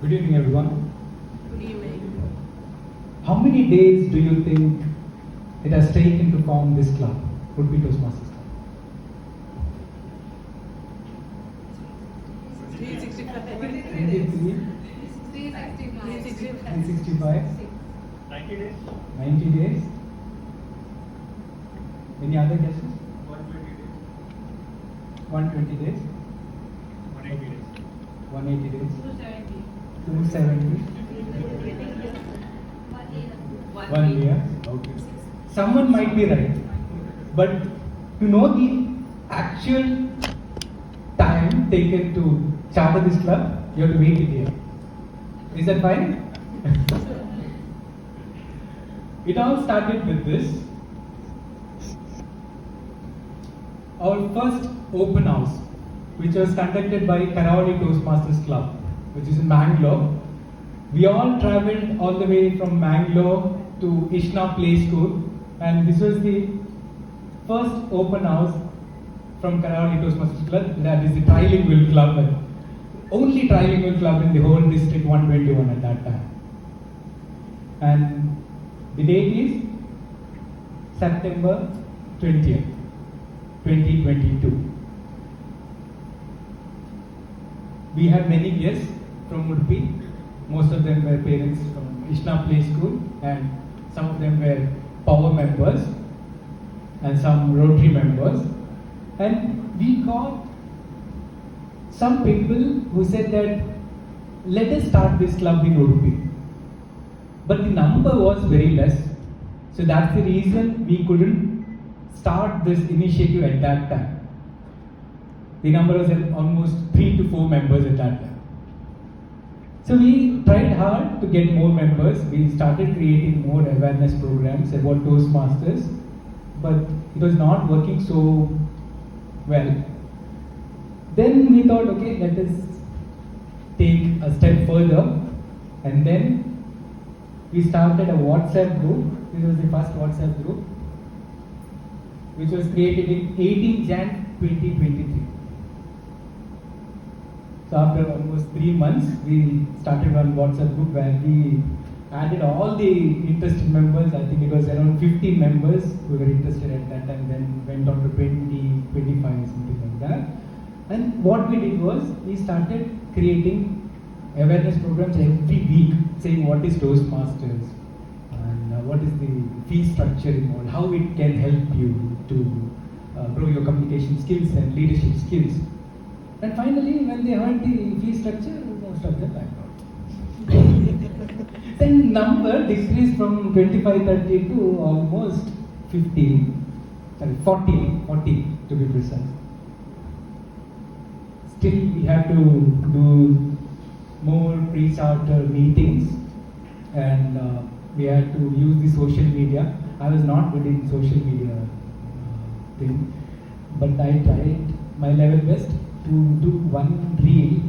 Good evening, everyone. Good evening. How many days do you think it has taken to form this club, Would Be Toastmasters Club? 365. 23, 365, 90 days, 90 days. Any other guesses? 120 days, 120 days, 180 days. 180 days, 270. 270, 1 year. Okay. Someone might be right, but to know the actual time taken to charter this club, you have to wait a year. Is that fine? It all started with this. Our first open house, which was conducted by Karawali Toastmasters Club, which is in Mangalore. We all travelled all the way from Mangalore to Ishna Play School, and this was the first open house from Karawali Toastmasters Club. That is the trilingual club, only trilingual club in the whole district 121 at that time. And the date is September 20th, 2022. We had many guests from Udupi. Most of them were parents from Ishna Play School, and some of them were power members and some Rotary members. And we got some people who said that let us start this club in Udupi. But the number was very less. So that's the reason we couldn't start this initiative at that time. The number was at almost 3 to 4 members at that time. So we tried hard to get more members. We started creating more awareness programs about Toastmasters, but it was not working so well. Then we thought, okay, let us take a step further, and then we started a WhatsApp group. This was the first WhatsApp group, which was created in 18 Jan 2023. So after almost 3 months, we started one WhatsApp group where we added all the interested members. I think it was around 15 members who were interested at that time, then went on to 20, 25, something like that. And what we did was, we started creating awareness programs every week, saying what is Toastmasters, and what is the fee structure involved, how it can help you to grow your communication skills and leadership skills. And finally, when they heard the fee structure, most of them backed out. Then number decreased from 25, 30 to almost 40 to be precise. Still, we had to do more pre-charter meetings, and we had to use the social media. I was not good in social media thing, but I tried my level best to do one reel,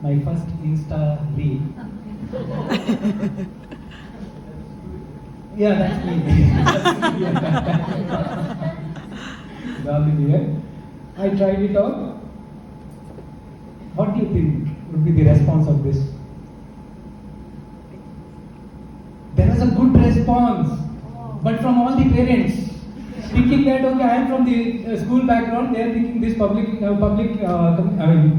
my first Insta reel. Yeah, that's me. I tried it out. What do you think would be the response of this? There was a good response, but from all the parents. Thinking that, okay, I am from the school background, they are thinking this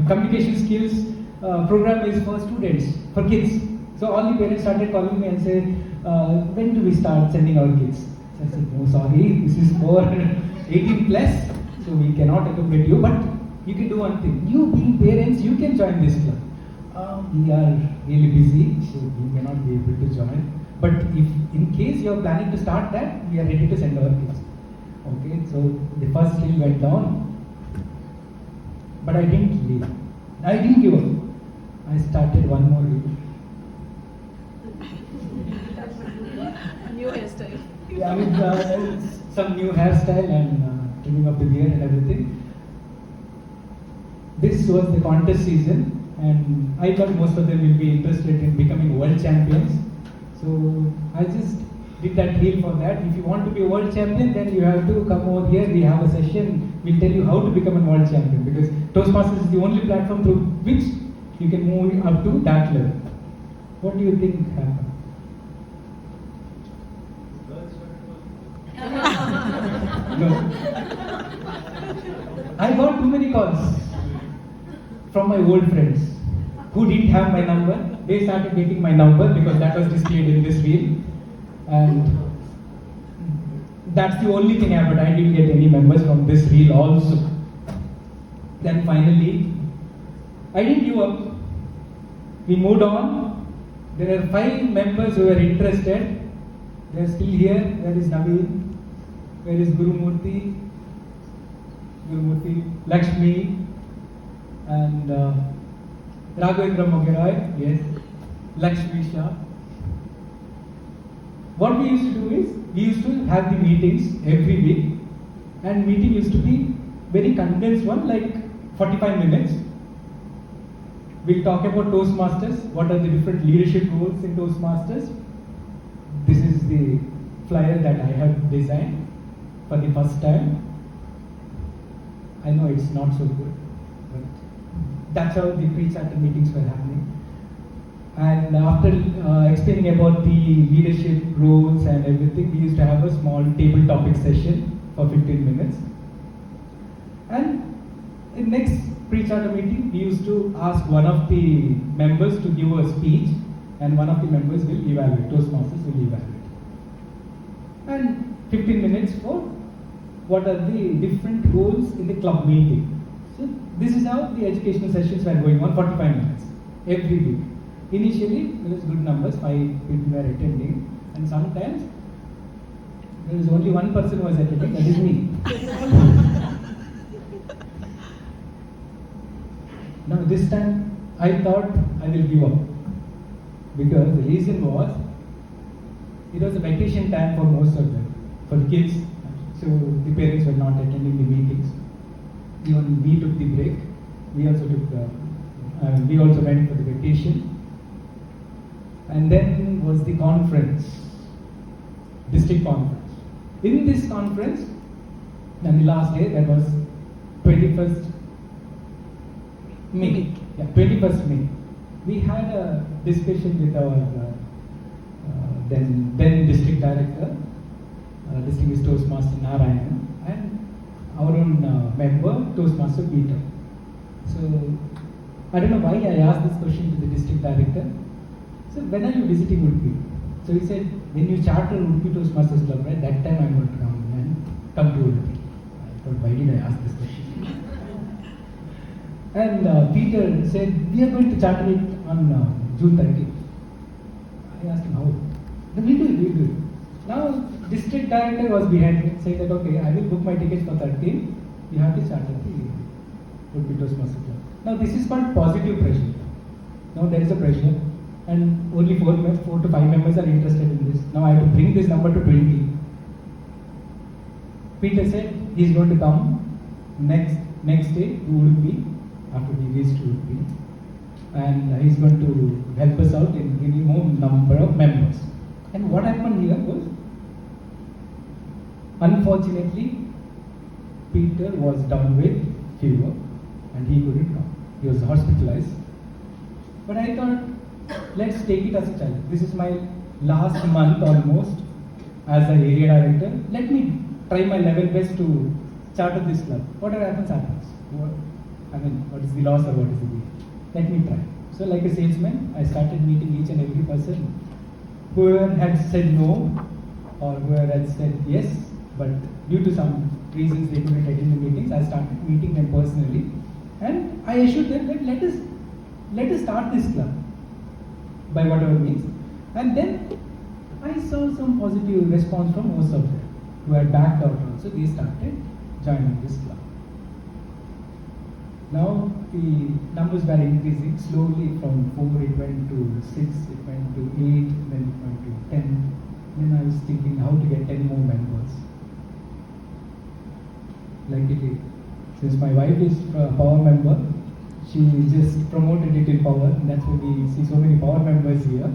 communication skills program is for students, for kids. So all the parents started calling me and said, when do we start sending our kids? So I said, no, sorry, this is for 18 plus, so we cannot accommodate you, but you can do one thing. You being parents, you can join this club. We are really busy, so we cannot be able to join. But if in case you are planning to start that, we are ready to send our kids. Okay, so the first reel went down, but I didn't leave. I didn't give up. I started one more reel. New hairstyle. Yeah, with some new hairstyle and trimming up the beard and everything. This was the contest season, and I thought most of them will be interested in becoming world champions. So I just did that reel for that. If you want to be a world champion, then you have to come over here. We have a session. We'll tell you how to become a world champion, because Toastmasters is the only platform through which you can move up to that level. What do you think happened? Girls started No. I got too many calls from my old friends who didn't have my number. They started getting my number because that was displayed in this reel. And that's the only thing happened. I didn't get any members from this reel also. Then finally, I didn't give up. We moved on. There are 5 members who were interested. They are still here. Where is Naveen? Where is Gurumurthy? Lakshmi, and Raghavendra Mogeroy, yes, Laxmisha. What we used to do is, we used to have the meetings every week, and meeting used to be very condensed one, like 45 minutes. We'll talk about Toastmasters, what are the different leadership roles in Toastmasters. This is the flyer that I have designed for the first time. I know it's not so good, but that's how the pre-charter meetings were happening. And after explaining about the leadership roles and everything, we used to have a small table topic session for 15 minutes. And in next pre-charter meeting, we used to ask one of the members to give a speech, and one of the members will evaluate, Toastmasters will evaluate. And 15 minutes for what are the different roles in the club meeting. So this is how the educational sessions were going on, 45 minutes every week. Initially, there was good numbers, 5 people were attending, and sometimes there was only one person who was attending, that is me. Now this time, I thought I will give up, because the reason was, it was a vacation time for most of them, for the kids. So the parents were not attending the meetings. Even we took the break. We also went for the vacation. And then was the conference, district conference. In this conference, and the last day, that was 21st May. Yeah, 21st May. We had a discussion with our then district director, distinguished Toastmaster Narayan, and our own member, Toastmaster Peter. So, I don't know why I asked this question to the district director. So, when are you visiting Udupi? So he said, when you charter Udupi Toastmasters Club, right, that time I'm going to come to Udupi. I thought, why did I ask this question? And Peter said, we are going to charter it on June 30th. I asked him, how? Then we'll do it. Now, district director was behind me, saying that, okay, I will book my tickets for 13. You have to charter the Udupi Toastmasters Club. Now, this is called positive pressure. Now, there is a pressure, and only 4 to 5 members are interested in this. Now, I have to bring this number to 20. Peter said he is going to come next day to Udupi, after we reach to Udupi, and he is going to help us out in giving more number of members. And what happened here was, unfortunately, Peter was down with fever and he couldn't come. He was hospitalized. But I thought, let's take it as a challenge. This is my last month almost as an area director. Let me try my level best to charter this club. Whatever happens, happens. What is the loss or what is the gain? Let me try. So like a salesman, I started meeting each and every person. Whoever had said no, or whoever had said yes, but due to some reasons they couldn't attend the meetings, I started meeting them personally, and I assured them that let us start this club by whatever means. And then I saw some positive response from most of them who had backed out also. They started joining this club. Now the numbers were increasing slowly. From 4 it went to 6, it went to 8, then it went to 10. Then I was thinking how to get 10 more members. Luckily, since my wife is a power member, she just promoted it in power, and that's why we see so many power members here.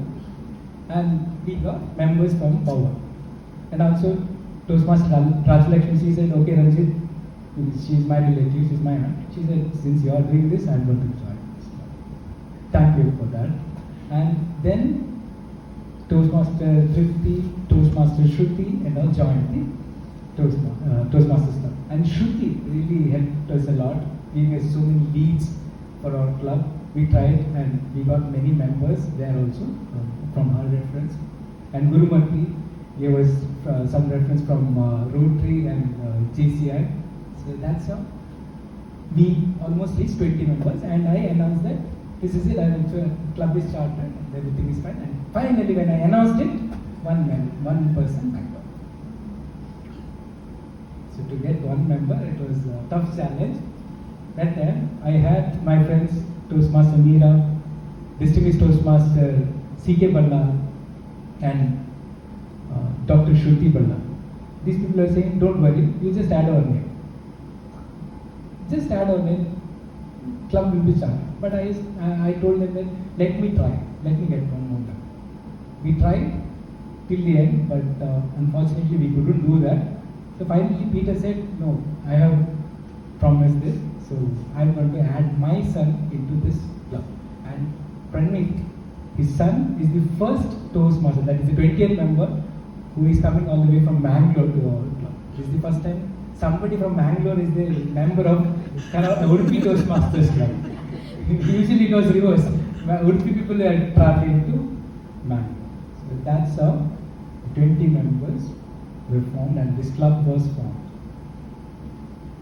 And we got members from power. And also Toastmaster Lakshmi, she said, okay Ranjit, she's my relative, she's my aunt. She said, since you are doing this, I'm going to join this club. Thank you for that. And Then Toastmaster Tripti, Toastmaster Shruti, and all joined the Toastmasters Club. And Shruti really helped us a lot, giving us so many leads for our club. We tried and we got many members there also from her reference. And Guru Murthy gave us some reference from Rotary and JCI. So that's how we almost reached 20 members, and I announced that this is it, club is started and everything is fine. And finally when I announced it, one person backed up. So to get one member, it was a tough challenge. That time I had my friends Toastmaster Meera, Distinguished Toastmaster C.K. Balla and Dr. Shruti Balla. These people are saying, don't worry, you just add our name. Just add our name, club will be started. But I told them that let me try, let me get one more time. We tried till the end, but unfortunately we couldn't do that. So finally Peter said, no, I have promised this, so I'm going to add my son into this club. And Pranit, his son, is the first Toastmaster, that is the 20th member, who is coming all the way from Bangalore to our club. This is the first time somebody from Bangalore is the member of Udupi Toastmasters Club. Usually it was reverse. Udupi people are traveling to Bangalore. So that's how 20 members were formed and this club was formed.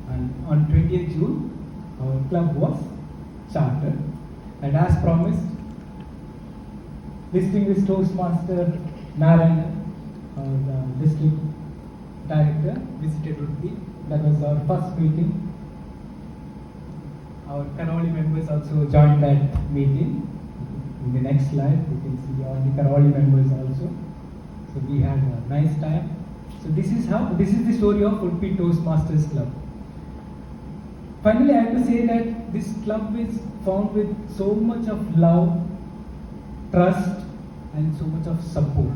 And on 20th June, our club was chartered. And as promised, Distinguished Toastmaster Narayan, our district director, visited Udupi. That was our first meeting. Our Karoli members also joined that meeting. In the next slide, you can see all the Karoli members also. So we had a nice time. So this is the story of Udupi Toastmasters Club. Finally, I have to say that this club is found with so much of love, trust, and so much of support.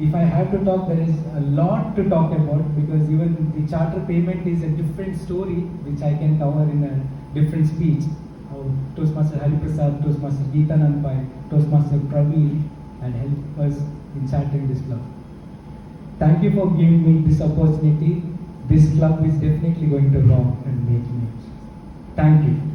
If I have to talk, there is a lot to talk about, because even the charter payment is a different story which I can cover in a different speech. Our Toastmaster Hari Prasad, Toastmaster Geetanand Pai, Toastmaster Praveen, and help us in chartering this club. Thank you for giving me this opportunity. This club is definitely going to rock and make news. Thank you.